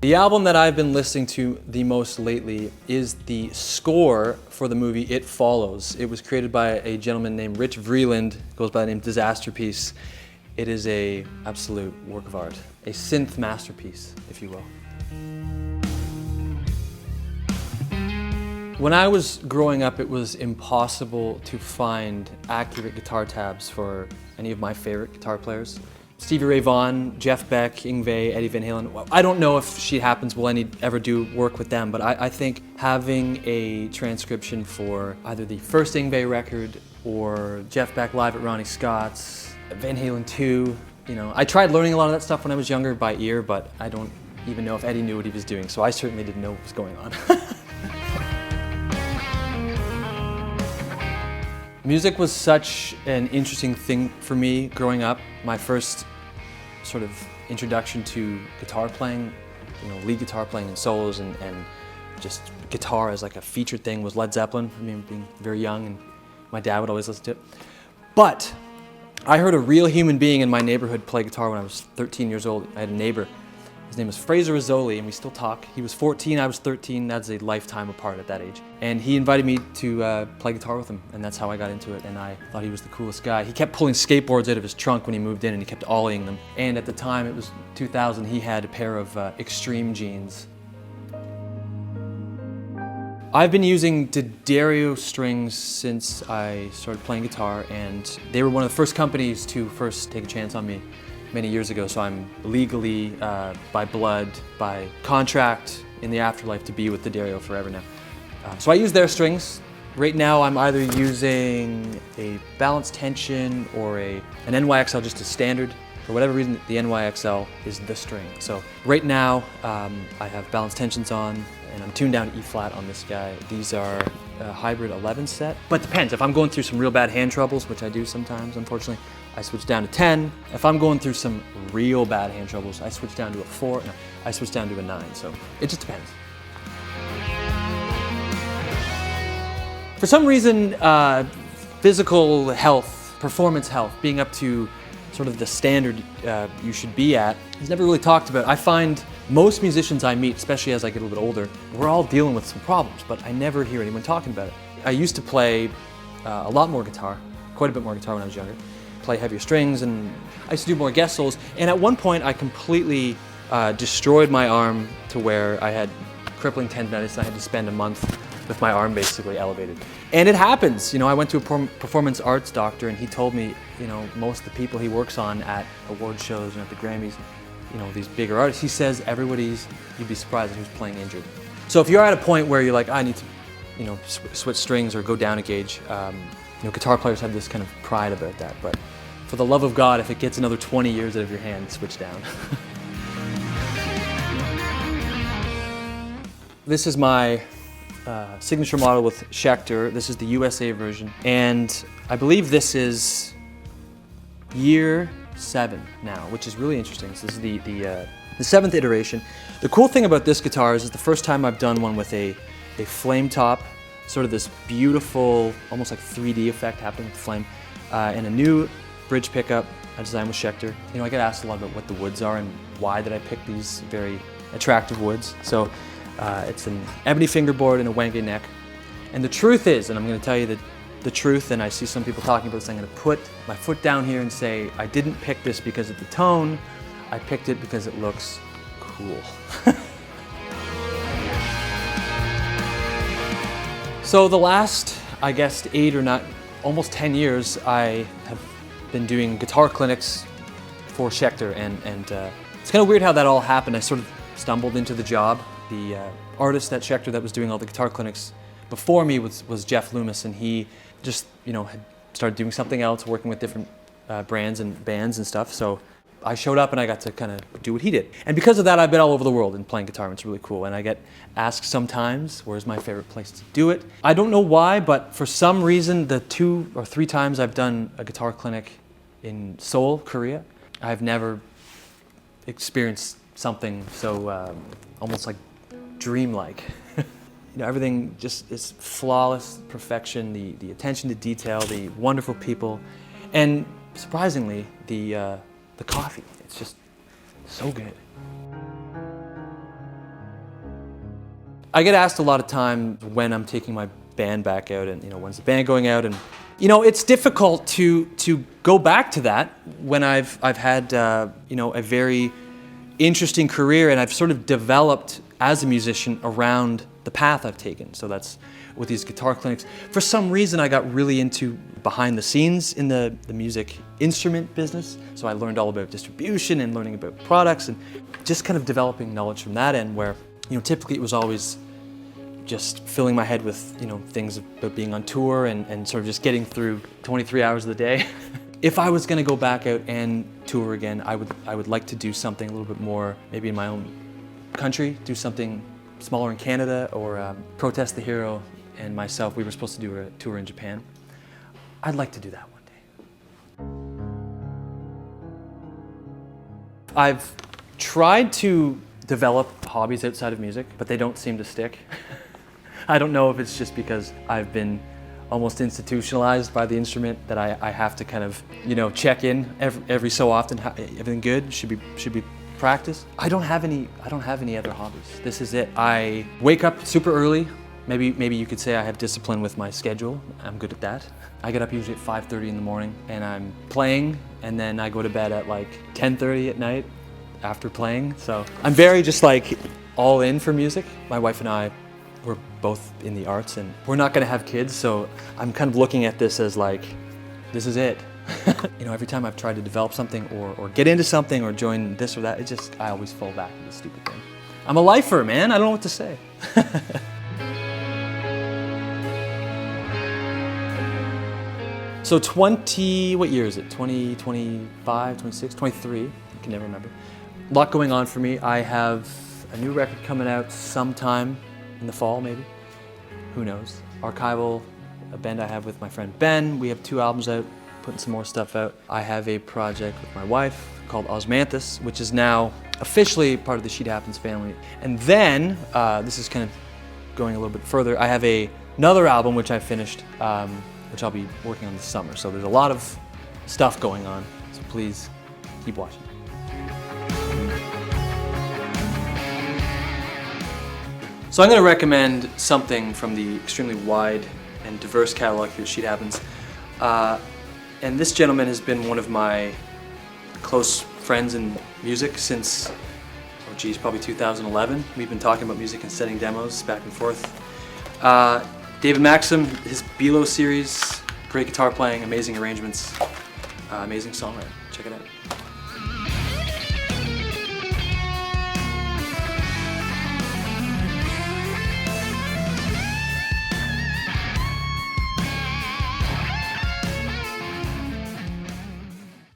The album that I've been listening to the most lately is the score for the movie It Follows. It was created by a gentleman named Rich Vreeland, goes by the name Disasterpiece. It is an absolute work of art, a synth masterpiece, if you will. When I was growing up, it was impossible to find accurate guitar tabs for any of my favorite guitar players. Stevie Ray Vaughan, Jeff Beck, Yngwie, Eddie Van Halen. Well, I don't know if She Happens will ever do work with them, but I think having a transcription for either the first Yngwie record or Jeff Beck live at Ronnie Scott's, Van Halen 2, I tried learning a lot of that stuff when I was younger by ear, but I don't even know if Eddie knew what he was doing, so I certainly didn't know what was going on. Music was such an interesting thing for me growing up. My first sort of introduction to guitar playing, lead guitar playing and solos and just guitar as like a featured thing was Led Zeppelin. I mean, being very young, and my dad would always listen to it. But I heard a real human being in my neighborhood play guitar when I was 13 years old. I had a neighbor. His name was Fraser Rizzoli, and we still talk. He was 14, I was 13. That's a lifetime apart at that age. And he invited me to play guitar with him, and that's how I got into it, and I thought he was the coolest guy. He kept pulling skateboards out of his trunk when he moved in, and he kept ollieing them. And at the time, it was 2000, he had a pair of Extreme jeans. I've been using D'Addario strings since I started playing guitar, and they were one of the first companies to first take a chance on me many years ago, so I'm legally, by blood, by contract in the afterlife to be with D'Addario forever now. So I use their strings. Right now I'm either using a balanced tension or an NYXL, just a standard. For whatever reason, the NYXL is the string. So right now I have balanced tensions on, and I'm tuned down to E flat on this guy. These are a hybrid 11 set, but depends. If I'm going through some real bad hand troubles, which I do sometimes, unfortunately, I switch down to 10. If I'm going through some real bad hand troubles, I switch down to a 4. No, I switch down to a 9, so it just depends. For some reason, physical health, performance health, being up to sort of the standard you should be at, is never really talked about. I find most musicians I meet, especially as I get a little bit older, we're all dealing with some problems, but I never hear anyone talking about it. I used to play a lot more guitar, quite a bit more guitar when I was younger, play heavier strings, and I used to do more guest solos. And at one point, I completely destroyed my arm to where I had crippling tendonitis, and I had to spend a month with my arm basically elevated. And it happens. I went to a performance arts doctor, and he told me, most of the people he works on at award shows and at the Grammys, these bigger artists, he says you'd be surprised who's playing injured. So if you're at a point where you're like, I need to, switch strings or go down a gauge, guitar players have this kind of pride about that, but for the love of God, if it gets another 20 years out of your hand, switch down. This is my signature model with Schecter. This is the USA version, and I believe this is year 7 now, which is really interesting. So this is the 7th iteration. The cool thing about this guitar is it's the first time I've done one with a flame top, sort of this beautiful, almost like 3D effect happening with the flame, and a new bridge pickup I designed with Schecter. I get asked a lot about what the woods are and why did I pick these very attractive woods. So it's an ebony fingerboard and a wenge neck. And the truth is, and I'm going to tell you the truth, and I see some people talking about this, I'm going to put my foot down here and say I didn't pick this because of the tone, I picked it because it looks cool. So the last, I guess, 8 or not, almost 10 years, I have been doing guitar clinics for Schecter, and it's kind of weird how that all happened. I sort of stumbled into the job. The artist at Schecter that was doing all the guitar clinics before me was Jeff Loomis, and he just, had started doing something else, working with different brands and bands and stuff. So I showed up and I got to kind of do what he did. And because of that, I've been all over the world and playing guitar, and it's really cool. And I get asked sometimes, where's my favorite place to do it? I don't know why, but for some reason, the 2 or 3 times I've done a guitar clinic in Seoul, Korea, I've never experienced something so almost like dreamlike. Everything just is flawless perfection, the attention to detail, the wonderful people, and surprisingly, the coffee. It's just so good. I get asked a lot of times when I'm taking my band back out and, when's the band going out? And, it's difficult to go back to that when I've had, a very interesting career, and I've sort of developed as a musician around the path I've taken. So that's with these guitar clinics. For some reason, I got really into behind the scenes in the music instrument business. So I learned all about distribution and learning about products and just kind of developing knowledge from that end where, typically it was always just filling my head with, things about being on tour and sort of just getting through 23 hours of the day. If I was gonna go back out and tour again, I would like to do something a little bit more, maybe in my own country, do something smaller in Canada, or Protest the Hero and myself, we were supposed to do a tour in Japan. I'd like to do that one day. I've tried to develop hobbies outside of music, but they don't seem to stick. I don't know if it's just because I've been almost institutionalized by the instrument that I have to kind of, check in every so often. Everything good? Should be practiced. I don't have any other hobbies. This is it. I wake up super early. Maybe you could say I have discipline with my schedule. I'm good at that. I get up usually at 5:30 in the morning and I'm playing, and then I go to bed at like 10:30 at night after playing. So I'm very just like all in for music. My wife and I, we're both in the arts and we're not gonna have kids, so I'm kind of looking at this as like, this is it. Every time I've tried to develop something or get into something or join this or that, I always fall back to this stupid thing. I'm a lifer, man. I don't know what to say. So what year is it? 20, 25, 26, 23? I can never remember. A lot going on for me. I have a new record coming out sometime in the fall, maybe. Who knows? Archival, a band I have with my friend Ben. We have 2 albums out, putting some more stuff out. I have a project with my wife called Osmanthus, which is now officially part of the Sheet Happens family. And then, this is kind of going a little bit further, I have another album which I finished, which I'll be working on this summer. So there's a lot of stuff going on, so please keep watching. So I'm going to recommend something from the extremely wide and diverse catalog here at Sheet Happens. And this gentleman has been one of my close friends in music since, probably 2011. We've been talking about music and setting demos back and forth. David Maxim, his Below series, great guitar playing, amazing arrangements, amazing songwriter.